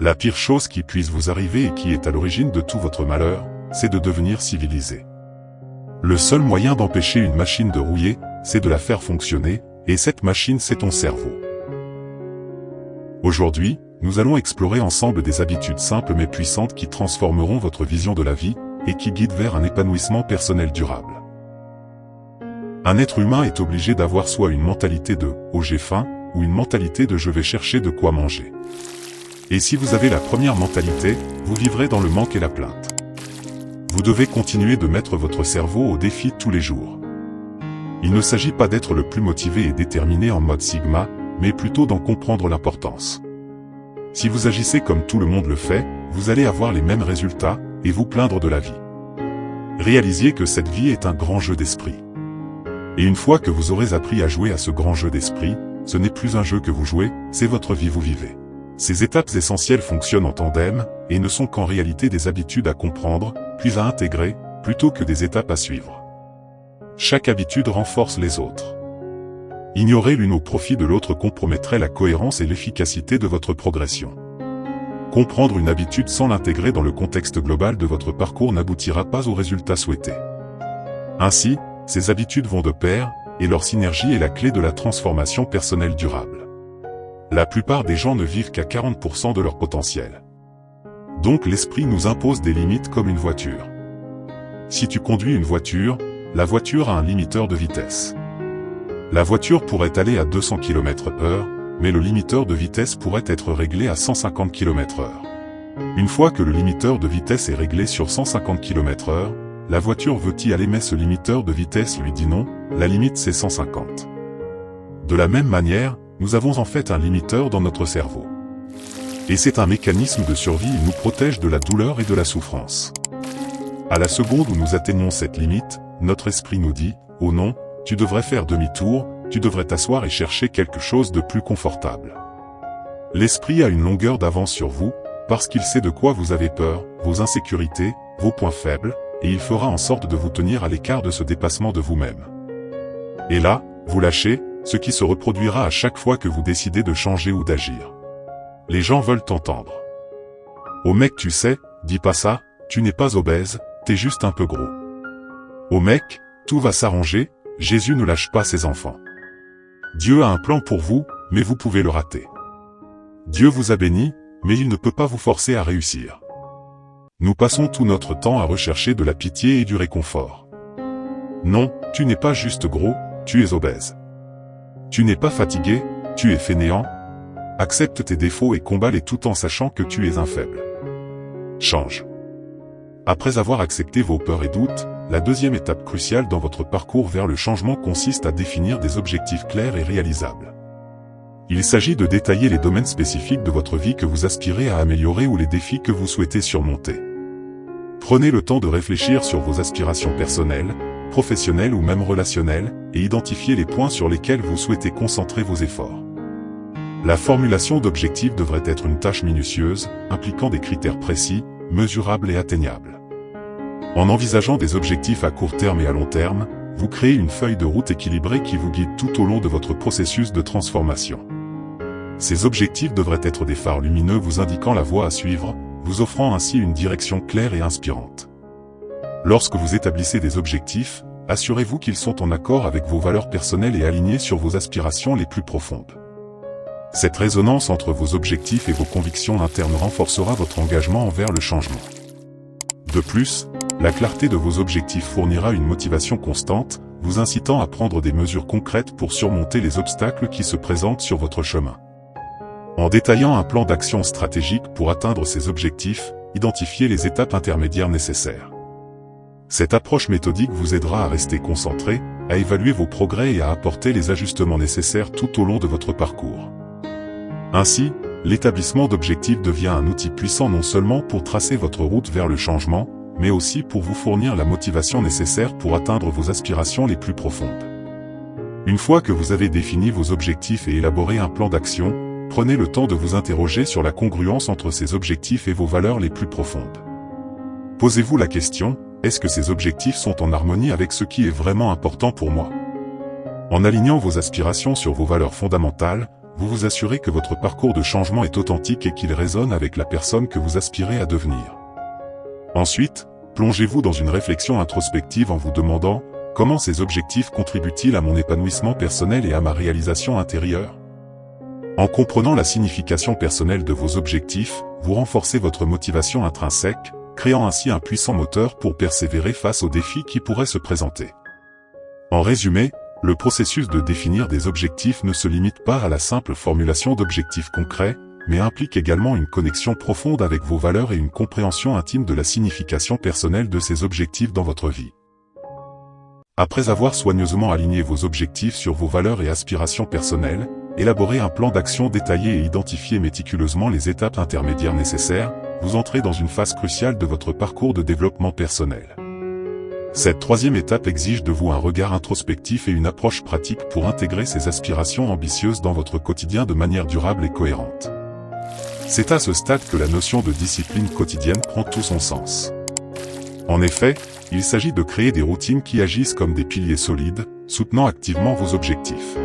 La pire chose qui puisse vous arriver et qui est à l'origine de tout votre malheur, c'est de devenir civilisé. Le seul moyen d'empêcher une machine de rouiller, c'est de la faire fonctionner, et cette machine c'est ton cerveau. Aujourd'hui, nous allons explorer ensemble des habitudes simples mais puissantes qui transformeront votre vision de la vie, et qui guident vers un épanouissement personnel durable. Un être humain est obligé d'avoir soit une mentalité de « oh j'ai faim » ou une mentalité de « je vais chercher de quoi manger ». Et si vous avez la première mentalité, vous vivrez dans le manque et la plainte. Vous devez continuer de mettre votre cerveau au défi tous les jours. Il ne s'agit pas d'être le plus motivé et déterminé en mode Sigma, mais plutôt d'en comprendre l'importance. Si vous agissez comme tout le monde le fait, vous allez avoir les mêmes résultats, et vous plaindre de la vie. Réalisez que cette vie est un grand jeu d'esprit. Et une fois que vous aurez appris à jouer à ce grand jeu d'esprit, ce n'est plus un jeu que vous jouez, c'est votre vie vous vivez. Ces étapes essentielles fonctionnent en tandem, et ne sont qu'en réalité des habitudes à comprendre, puis à intégrer, plutôt que des étapes à suivre. Chaque habitude renforce les autres. Ignorer l'une au profit de l'autre compromettrait la cohérence et l'efficacité de votre progression. Comprendre une habitude sans l'intégrer dans le contexte global de votre parcours n'aboutira pas au résultat souhaité. Ainsi, ces habitudes vont de pair, et leur synergie est la clé de la transformation personnelle durable. La plupart des gens ne vivent qu'à 40% de leur potentiel. Donc l'esprit nous impose des limites comme une voiture. Si tu conduis une voiture, la voiture a un limiteur de vitesse. La voiture pourrait aller à 200 km/h, mais le limiteur de vitesse pourrait être réglé à 150 km/h. Une fois que le limiteur de vitesse est réglé sur 150 km/h, la voiture veut y aller mais ce limiteur de vitesse lui dit non, la limite c'est 150. De la même manière, nous avons en fait un limiteur dans notre cerveau. Et c'est un mécanisme de survie, il nous protège de la douleur et de la souffrance. À la seconde où nous atteignons cette limite, notre esprit nous dit « Oh non, tu devrais faire demi-tour, tu devrais t'asseoir et chercher quelque chose de plus confortable. » L'esprit a une longueur d'avance sur vous, parce qu'il sait de quoi vous avez peur, vos insécurités, vos points faibles, et il fera en sorte de vous tenir à l'écart de ce dépassement de vous-même. Et là, vous lâchez, ce qui se reproduira à chaque fois que vous décidez de changer ou d'agir. Les gens veulent t'entendre. « Oh mec tu sais, dis pas ça, tu n'es pas obèse, t'es juste un peu gros. » « Oh mec, tout va s'arranger, Jésus ne lâche pas ses enfants. » Dieu a un plan pour vous, mais vous pouvez le rater. Dieu vous a béni, mais il ne peut pas vous forcer à réussir. Nous passons tout notre temps à rechercher de la pitié et du réconfort. Non, tu n'es pas juste gros, tu es obèse. Tu n'es pas fatigué, tu es fainéant. Accepte tes défauts et combats-les tout en sachant que tu es un faible. Change. Après avoir accepté vos peurs et doutes, la deuxième étape cruciale dans votre parcours vers le changement consiste à définir des objectifs clairs et réalisables. Il s'agit de détailler les domaines spécifiques de votre vie que vous aspirez à améliorer ou les défis que vous souhaitez surmonter. Prenez le temps de réfléchir sur vos aspirations personnelles, professionnelles ou même relationnelles, et identifiez les points sur lesquels vous souhaitez concentrer vos efforts. La formulation d'objectifs devrait être une tâche minutieuse, impliquant des critères précis, mesurables et atteignables. En envisageant des objectifs à court terme et à long terme, vous créez une feuille de route équilibrée qui vous guide tout au long de votre processus de transformation. Ces objectifs devraient être des phares lumineux vous indiquant la voie à suivre, vous offrant ainsi une direction claire et inspirante. Lorsque vous établissez des objectifs, assurez-vous qu'ils sont en accord avec vos valeurs personnelles et alignés sur vos aspirations les plus profondes. Cette résonance entre vos objectifs et vos convictions internes renforcera votre engagement envers le changement. De plus, la clarté de vos objectifs fournira une motivation constante, vous incitant à prendre des mesures concrètes pour surmonter les obstacles qui se présentent sur votre chemin. En détaillant un plan d'action stratégique pour atteindre ces objectifs, identifiez les étapes intermédiaires nécessaires. Cette approche méthodique vous aidera à rester concentré, à évaluer vos progrès et à apporter les ajustements nécessaires tout au long de votre parcours. Ainsi, l'établissement d'objectifs devient un outil puissant non seulement pour tracer votre route vers le changement, mais aussi pour vous fournir la motivation nécessaire pour atteindre vos aspirations les plus profondes. Une fois que vous avez défini vos objectifs et élaboré un plan d'action, prenez le temps de vous interroger sur la congruence entre ces objectifs et vos valeurs les plus profondes. Posez-vous la question, est-ce que ces objectifs sont en harmonie avec ce qui est vraiment important pour moi ? En alignant vos aspirations sur vos valeurs fondamentales, vous vous assurez que votre parcours de changement est authentique et qu'il résonne avec la personne que vous aspirez à devenir. Ensuite, plongez-vous dans une réflexion introspective en vous demandant « Comment ces objectifs contribuent-ils à mon épanouissement personnel et à ma réalisation intérieure ?» En comprenant la signification personnelle de vos objectifs, vous renforcez votre motivation intrinsèque, créant ainsi un puissant moteur pour persévérer face aux défis qui pourraient se présenter. En résumé, le processus de définir des objectifs ne se limite pas à la simple formulation d'objectifs concrets, mais implique également une connexion profonde avec vos valeurs et une compréhension intime de la signification personnelle de ces objectifs dans votre vie. Après avoir soigneusement aligné vos objectifs sur vos valeurs et aspirations personnelles, élaborez un plan d'action détaillé et identifiez méticuleusement les étapes intermédiaires nécessaires, vous entrez dans une phase cruciale de votre parcours de développement personnel. Cette troisième étape exige de vous un regard introspectif et une approche pratique pour intégrer ces aspirations ambitieuses dans votre quotidien de manière durable et cohérente. C'est à ce stade que la notion de discipline quotidienne prend tout son sens. En effet, il s'agit de créer des routines qui agissent comme des piliers solides, soutenant activement vos objectifs.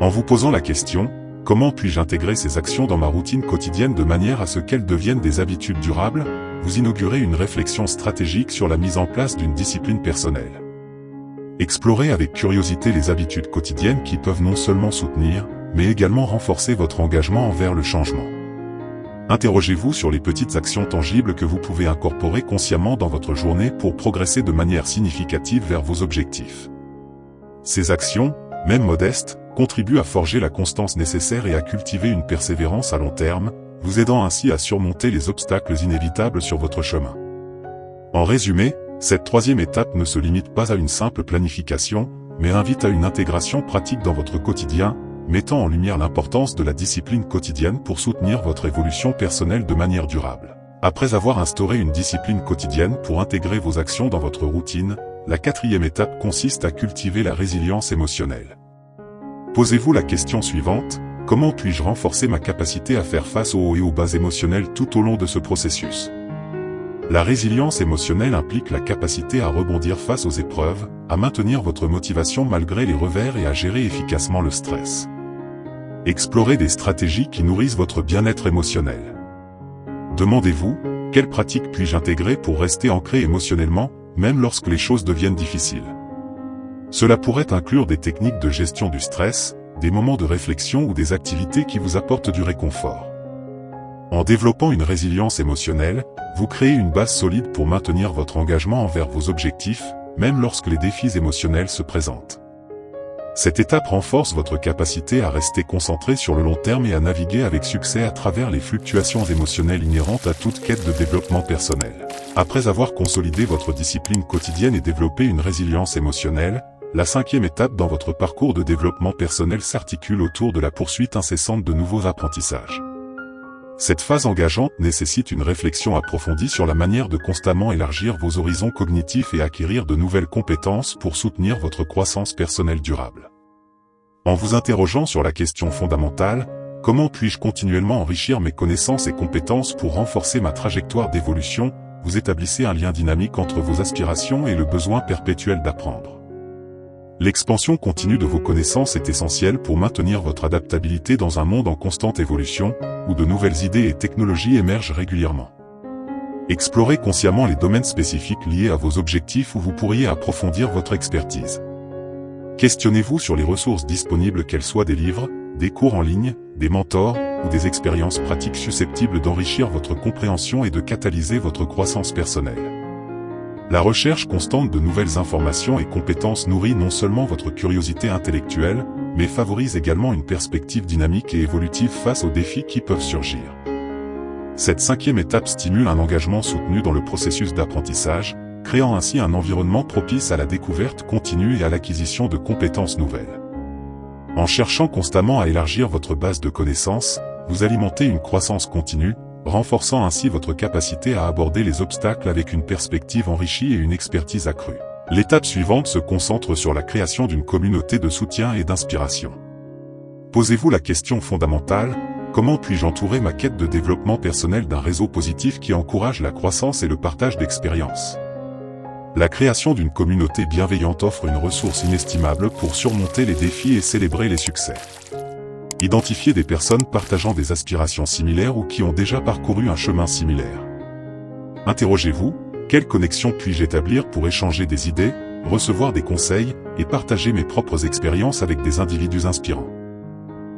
En vous posant la question « Comment puis-je intégrer ces actions dans ma routine quotidienne de manière à ce qu'elles deviennent des habitudes durables ?» vous inaugurez une réflexion stratégique sur la mise en place d'une discipline personnelle. Explorez avec curiosité les habitudes quotidiennes qui peuvent non seulement soutenir, mais également renforcer votre engagement envers le changement. Interrogez-vous sur les petites actions tangibles que vous pouvez incorporer consciemment dans votre journée pour progresser de manière significative vers vos objectifs. Ces actions, même modestes, contribuent à forger la constance nécessaire et à cultiver une persévérance à long terme, vous aidant ainsi à surmonter les obstacles inévitables sur votre chemin. En résumé, cette troisième étape ne se limite pas à une simple planification, mais invite à une intégration pratique dans votre quotidien, mettant en lumière l'importance de la discipline quotidienne pour soutenir votre évolution personnelle de manière durable. Après avoir instauré une discipline quotidienne pour intégrer vos actions dans votre routine, la quatrième étape consiste à cultiver la résilience émotionnelle. Posez-vous la question suivante. Comment puis-je renforcer ma capacité à faire face aux hauts et aux bas émotionnels tout au long de ce processus? La résilience émotionnelle implique la capacité à rebondir face aux épreuves, à maintenir votre motivation malgré les revers et à gérer efficacement le stress. Explorez des stratégies qui nourrissent votre bien-être émotionnel. Demandez-vous, quelles pratiques puis-je intégrer pour rester ancré émotionnellement, même lorsque les choses deviennent difficiles? Cela pourrait inclure des techniques de gestion du stress, des moments de réflexion ou des activités qui vous apportent du réconfort. En développant une résilience émotionnelle, vous créez une base solide pour maintenir votre engagement envers vos objectifs, même lorsque les défis émotionnels se présentent. Cette étape renforce votre capacité à rester concentré sur le long terme et à naviguer avec succès à travers les fluctuations émotionnelles inhérentes à toute quête de développement personnel. Après avoir consolidé votre discipline quotidienne et développé une résilience émotionnelle, la cinquième étape dans votre parcours de développement personnel s'articule autour de la poursuite incessante de nouveaux apprentissages. Cette phase engageante nécessite une réflexion approfondie sur la manière de constamment élargir vos horizons cognitifs et acquérir de nouvelles compétences pour soutenir votre croissance personnelle durable. En vous interrogeant sur la question fondamentale, comment puis-je continuellement enrichir mes connaissances et compétences pour renforcer ma trajectoire d'évolution, vous établissez un lien dynamique entre vos aspirations et le besoin perpétuel d'apprendre. L'expansion continue de vos connaissances est essentielle pour maintenir votre adaptabilité dans un monde en constante évolution, où de nouvelles idées et technologies émergent régulièrement. Explorez consciemment les domaines spécifiques liés à vos objectifs où vous pourriez approfondir votre expertise. Questionnez-vous sur les ressources disponibles, qu'elles soient des livres, des cours en ligne, des mentors, ou des expériences pratiques susceptibles d'enrichir votre compréhension et de catalyser votre croissance personnelle. La recherche constante de nouvelles informations et compétences nourrit non seulement votre curiosité intellectuelle, mais favorise également une perspective dynamique et évolutive face aux défis qui peuvent surgir. Cette cinquième étape stimule un engagement soutenu dans le processus d'apprentissage, créant ainsi un environnement propice à la découverte continue et à l'acquisition de compétences nouvelles. En cherchant constamment à élargir votre base de connaissances, vous alimentez une croissance continue, renforçant ainsi votre capacité à aborder les obstacles avec une perspective enrichie et une expertise accrue. L'étape suivante se concentre sur la création d'une communauté de soutien et d'inspiration. Posez-vous la question fondamentale, comment puis-je entourer ma quête de développement personnel d'un réseau positif qui encourage la croissance et le partage d'expériences? La création d'une communauté bienveillante offre une ressource inestimable pour surmonter les défis et célébrer les succès. Identifiez des personnes partageant des aspirations similaires ou qui ont déjà parcouru un chemin similaire. Interrogez-vous, quelle connexion puis-je établir pour échanger des idées, recevoir des conseils et partager mes propres expériences avec des individus inspirants.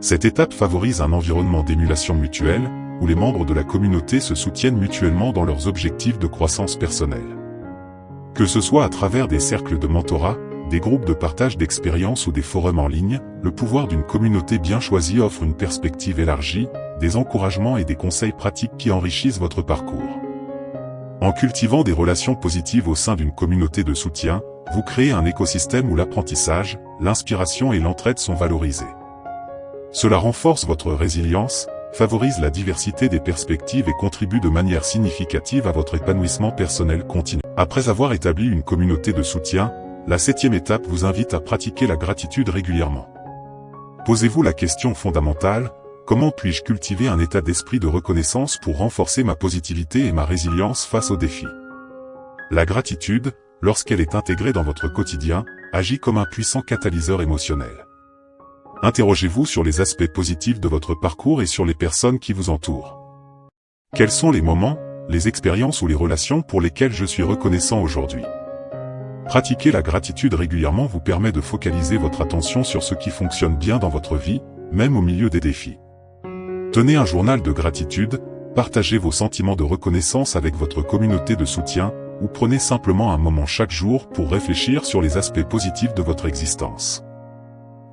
Cette étape favorise un environnement d'émulation mutuelle, où les membres de la communauté se soutiennent mutuellement dans leurs objectifs de croissance personnelle. Que ce soit à travers des cercles de mentorat, des groupes de partage d'expériences ou des forums en ligne, le pouvoir d'une communauté bien choisie offre une perspective élargie, des encouragements et des conseils pratiques qui enrichissent votre parcours. En cultivant des relations positives au sein d'une communauté de soutien, vous créez un écosystème où l'apprentissage, l'inspiration et l'entraide sont valorisés. Cela renforce votre résilience, favorise la diversité des perspectives et contribue de manière significative à votre épanouissement personnel continu. Après avoir établi une communauté de soutien, la 7e étape vous invite à pratiquer la gratitude régulièrement. Posez-vous la question fondamentale, comment puis-je cultiver un état d'esprit de reconnaissance pour renforcer ma positivité et ma résilience face aux défis? La gratitude, lorsqu'elle est intégrée dans votre quotidien, agit comme un puissant catalyseur émotionnel. Interrogez-vous sur les aspects positifs de votre parcours et sur les personnes qui vous entourent. Quels sont les moments, les expériences ou les relations pour lesquelles je suis reconnaissant aujourd'hui? Pratiquer la gratitude régulièrement vous permet de focaliser votre attention sur ce qui fonctionne bien dans votre vie, même au milieu des défis. Tenez un journal de gratitude, partagez vos sentiments de reconnaissance avec votre communauté de soutien, ou prenez simplement un moment chaque jour pour réfléchir sur les aspects positifs de votre existence.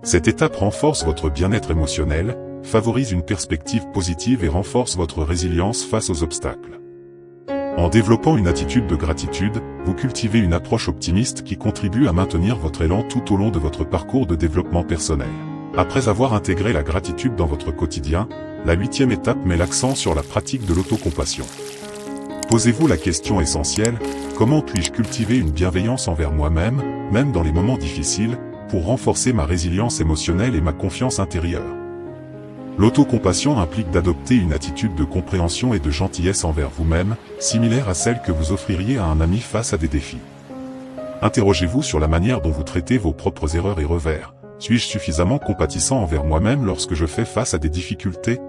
Cette étape renforce votre bien-être émotionnel, favorise une perspective positive et renforce votre résilience face aux obstacles. En développant une attitude de gratitude, vous cultivez une approche optimiste qui contribue à maintenir votre élan tout au long de votre parcours de développement personnel. Après avoir intégré la gratitude dans votre quotidien, la 8e étape met l'accent sur la pratique de l'autocompassion. Posez-vous la question essentielle, comment puis-je cultiver une bienveillance envers moi-même, même dans les moments difficiles, pour renforcer ma résilience émotionnelle et ma confiance intérieure? L'autocompassion implique d'adopter une attitude de compréhension et de gentillesse envers vous-même, similaire à celle que vous offririez à un ami face à des défis. Interrogez-vous sur la manière dont vous traitez vos propres erreurs et revers. Suis-je suffisamment compatissant envers moi-même lorsque je fais face à des difficultés?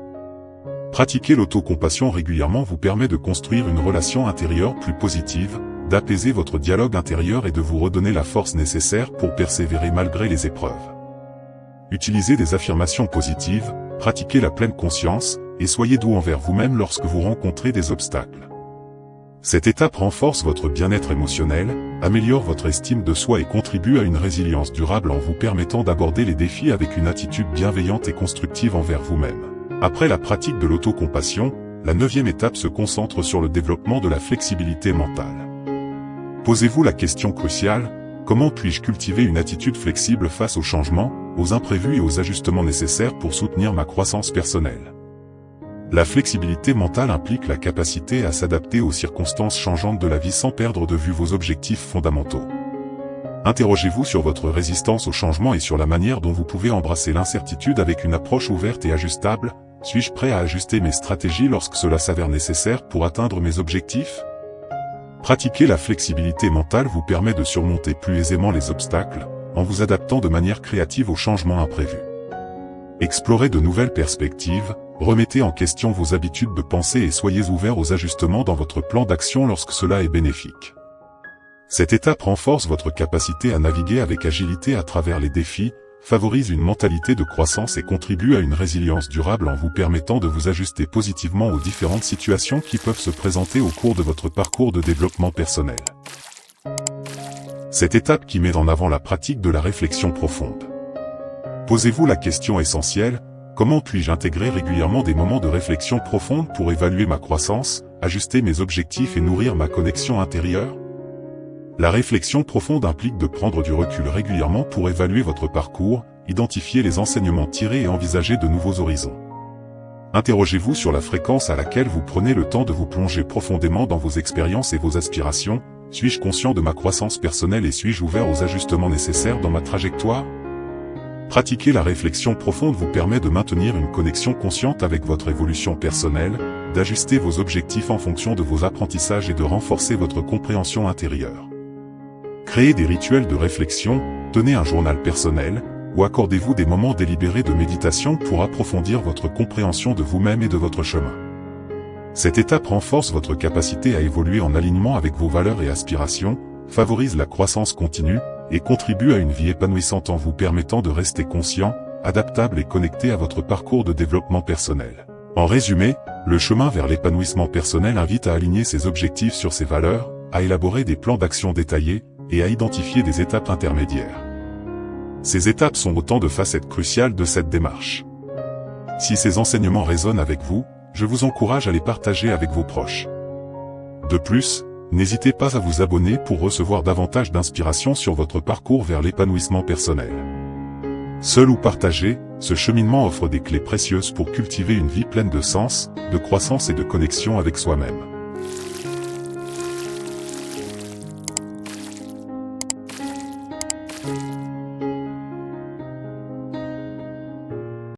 Pratiquer l'autocompassion régulièrement vous permet de construire une relation intérieure plus positive, d'apaiser votre dialogue intérieur et de vous redonner la force nécessaire pour persévérer malgré les épreuves. Utilisez des affirmations positives, pratiquez la pleine conscience, et soyez doux envers vous-même lorsque vous rencontrez des obstacles. Cette étape renforce votre bien-être émotionnel, améliore votre estime de soi et contribue à une résilience durable en vous permettant d'aborder les défis avec une attitude bienveillante et constructive envers vous-même. Après la pratique de l'autocompassion, la 9e étape se concentre sur le développement de la flexibilité mentale. Posez-vous la question cruciale, comment puis-je cultiver une attitude flexible face aux changements, aux imprévus et aux ajustements nécessaires pour soutenir ma croissance personnelle? La flexibilité mentale implique la capacité à s'adapter aux circonstances changeantes de la vie sans perdre de vue vos objectifs fondamentaux. Interrogez-vous sur votre résistance au changement et sur la manière dont vous pouvez embrasser l'incertitude avec une approche ouverte et ajustable. Suis-je prêt à ajuster mes stratégies lorsque cela s'avère nécessaire pour atteindre mes objectifs? Pratiquer la flexibilité mentale vous permet de surmonter plus aisément les obstacles, en vous adaptant de manière créative aux changements imprévus. Explorez de nouvelles perspectives, remettez en question vos habitudes de pensée et soyez ouverts aux ajustements dans votre plan d'action lorsque cela est bénéfique. Cette étape renforce votre capacité à naviguer avec agilité à travers les défis, favorise une mentalité de croissance et contribue à une résilience durable en vous permettant de vous ajuster positivement aux différentes situations qui peuvent se présenter au cours de votre parcours de développement personnel. Cette étape qui met en avant la pratique de la réflexion profonde. Posez-vous la question essentielle, comment puis-je intégrer régulièrement des moments de réflexion profonde pour évaluer ma croissance, ajuster mes objectifs et nourrir ma connexion intérieure? La réflexion profonde implique de prendre du recul régulièrement pour évaluer votre parcours, identifier les enseignements tirés et envisager de nouveaux horizons. Interrogez-vous sur la fréquence à laquelle vous prenez le temps de vous plonger profondément dans vos expériences et vos aspirations. Suis-je conscient de ma croissance personnelle et suis-je ouvert aux ajustements nécessaires dans ma trajectoire? Pratiquer la réflexion profonde vous permet de maintenir une connexion consciente avec votre évolution personnelle, d'ajuster vos objectifs en fonction de vos apprentissages et de renforcer votre compréhension intérieure. Créez des rituels de réflexion, tenez un journal personnel, ou accordez-vous des moments délibérés de méditation pour approfondir votre compréhension de vous-même et de votre chemin. Cette étape renforce votre capacité à évoluer en alignement avec vos valeurs et aspirations, favorise la croissance continue, et contribue à une vie épanouissante en vous permettant de rester conscient, adaptable et connecté à votre parcours de développement personnel. En résumé, le chemin vers l'épanouissement personnel invite à aligner ses objectifs sur ses valeurs, à élaborer des plans d'action détaillés, et à identifier des étapes intermédiaires. Ces étapes sont autant de facettes cruciales de cette démarche. Si ces enseignements résonnent avec vous, je vous encourage à les partager avec vos proches. De plus, n'hésitez pas à vous abonner pour recevoir davantage d'inspiration sur votre parcours vers l'épanouissement personnel. Seul ou partagé, ce cheminement offre des clés précieuses pour cultiver une vie pleine de sens, de croissance et de connexion avec soi-même.